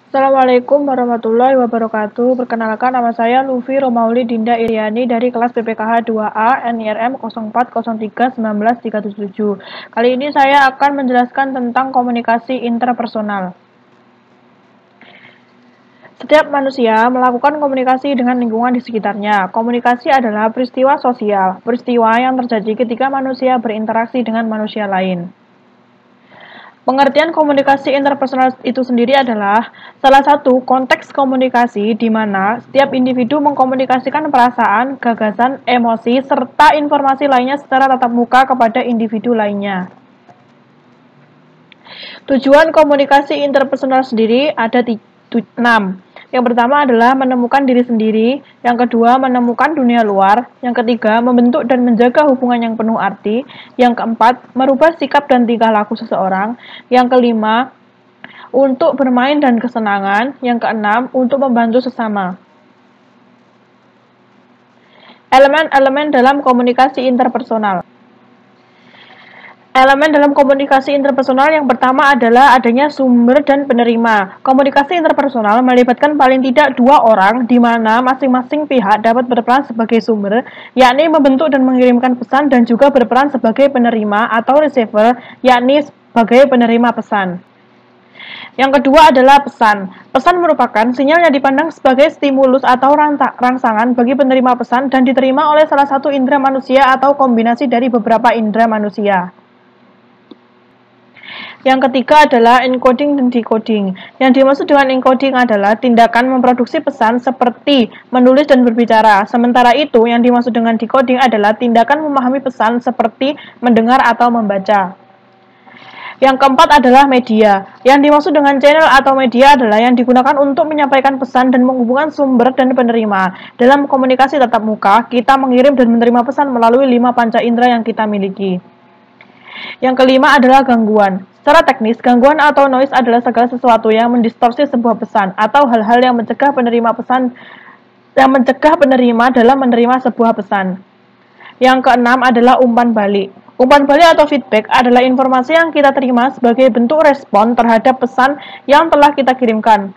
Assalamualaikum warahmatullahi wabarakatuh. Perkenalkan, nama saya Lufi Romauli Dinda Iriani dari kelas PPKH 2A NIRM 04031937. Kali ini saya akan menjelaskan tentang komunikasi interpersonal. Setiap manusia melakukan komunikasi dengan lingkungan di sekitarnya. Komunikasi adalah peristiwa sosial, peristiwa yang terjadi ketika manusia berinteraksi dengan manusia lain. Pengertian komunikasi interpersonal itu sendiri adalah salah satu konteks komunikasi di mana setiap individu mengkomunikasikan perasaan, gagasan, emosi, serta informasi lainnya secara tatap muka kepada individu lainnya. Tujuan komunikasi interpersonal sendiri ada 6. Yang pertama adalah menemukan diri sendiri, yang kedua menemukan dunia luar, yang ketiga membentuk dan menjaga hubungan yang penuh arti, yang keempat merubah sikap dan tingkah laku seseorang, yang kelima untuk bermain dan kesenangan, yang keenam untuk membantu sesama. Elemen-elemen dalam komunikasi interpersonal. Elemen dalam komunikasi interpersonal yang pertama adalah adanya sumber dan penerima. Komunikasi interpersonal melibatkan paling tidak dua orang, di mana masing-masing pihak dapat berperan sebagai sumber, yakni membentuk dan mengirimkan pesan, dan juga berperan sebagai penerima atau receiver, yakni sebagai penerima pesan. Yang kedua adalah pesan. Pesan merupakan sinyal yang dipandang sebagai stimulus atau rangsangan bagi penerima pesan dan diterima oleh salah satu indera manusia atau kombinasi dari beberapa indera manusia. Yang ketiga adalah encoding dan decoding. Yang dimaksud dengan encoding adalah tindakan memproduksi pesan seperti menulis dan berbicara. Sementara itu, yang dimaksud dengan decoding adalah tindakan memahami pesan seperti mendengar atau membaca. Yang keempat adalah media. Yang dimaksud dengan channel atau media adalah yang digunakan untuk menyampaikan pesan dan menghubungkan sumber dan penerima. Dalam komunikasi tatap muka, kita mengirim dan menerima pesan melalui 5 panca indera yang kita miliki. Yang kelima adalah gangguan. Secara teknis, gangguan atau noise adalah segala sesuatu yang mendistorsi sebuah pesan atau hal-hal yang mencegah penerima dalam menerima sebuah pesan. Yang keenam adalah umpan balik. Umpan balik atau feedback adalah informasi yang kita terima sebagai bentuk respon terhadap pesan yang telah kita kirimkan.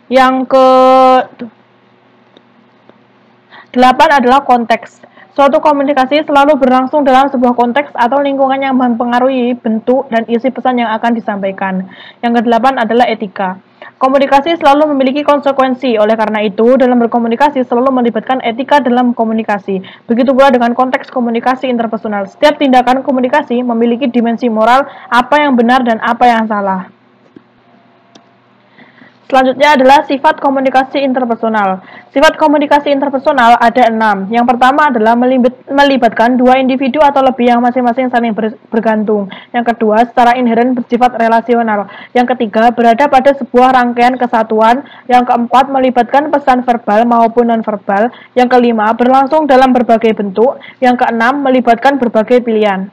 Yang ke-8 adalah konteks. Suatu komunikasi selalu berlangsung dalam sebuah konteks atau lingkungan yang mempengaruhi bentuk dan isi pesan yang akan disampaikan. Yang ke-8 adalah etika. Komunikasi selalu memiliki konsekuensi, oleh karena itu, dalam berkomunikasi selalu melibatkan etika dalam komunikasi. Begitu pula dengan konteks komunikasi interpersonal. Setiap tindakan komunikasi memiliki dimensi moral, apa yang benar dan apa yang salah. Selanjutnya adalah sifat komunikasi interpersonal. Sifat komunikasi interpersonal ada 6. Yang pertama adalah melibatkan dua individu atau lebih yang masing-masing saling bergantung. Yang kedua, secara inheren bersifat relasional. Yang ketiga, berada pada sebuah rangkaian kesatuan. Yang keempat, melibatkan pesan verbal maupun non-verbal. Yang kelima, berlangsung dalam berbagai bentuk. Yang keenam, melibatkan berbagai pilihan.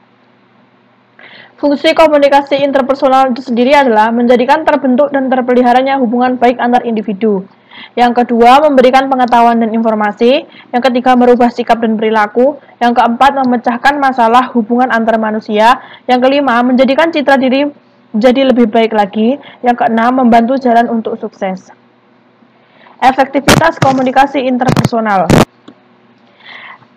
Fungsi komunikasi interpersonal itu sendiri adalah menjadikan terbentuk dan terpeliharanya hubungan baik antar individu. Yang kedua, memberikan pengetahuan dan informasi. Yang ketiga, merubah sikap dan perilaku. Yang keempat, memecahkan masalah hubungan antar manusia. Yang kelima, menjadikan citra diri menjadi lebih baik lagi. Yang keenam, membantu jalan untuk sukses. Efektivitas komunikasi interpersonal.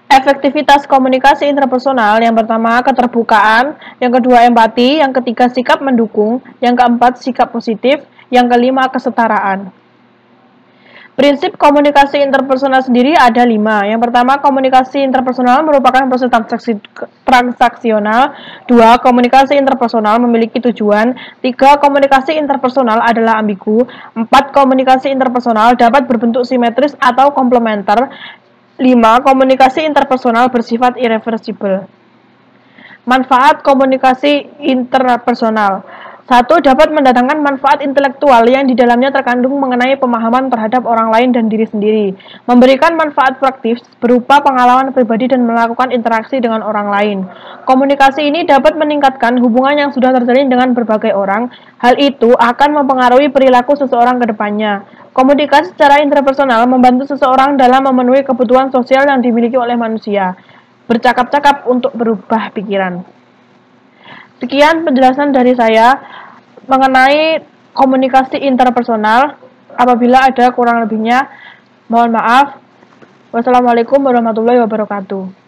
Efektivitas komunikasi interpersonal yang pertama keterbukaan, yang kedua empati, yang ketiga sikap mendukung, yang keempat sikap positif, yang kelima kesetaraan. Prinsip komunikasi interpersonal sendiri ada 5. Yang pertama, komunikasi interpersonal merupakan proses transaksional. 2. Komunikasi interpersonal memiliki tujuan. 3. Komunikasi interpersonal adalah ambigu. 4. Komunikasi interpersonal dapat berbentuk simetris atau komplementer. 5. Komunikasi interpersonal bersifat irreversibel. Manfaat komunikasi interpersonal. 1. Dapat mendatangkan manfaat intelektual yang di dalamnya terkandung mengenai pemahaman terhadap orang lain dan diri sendiri. Memberikan manfaat praktis berupa pengalaman pribadi dan melakukan interaksi dengan orang lain. Komunikasi ini dapat meningkatkan hubungan yang sudah terjalin dengan berbagai orang. Hal itu akan mempengaruhi perilaku seseorang ke depannya. Komunikasi secara interpersonal membantu seseorang dalam memenuhi kebutuhan sosial yang dimiliki oleh manusia. Bercakap-cakap untuk berubah pikiran. Sekian penjelasan dari saya mengenai komunikasi interpersonal. Apabila ada kurang lebihnya, mohon maaf. Wassalamualaikum warahmatullahi wabarakatuh.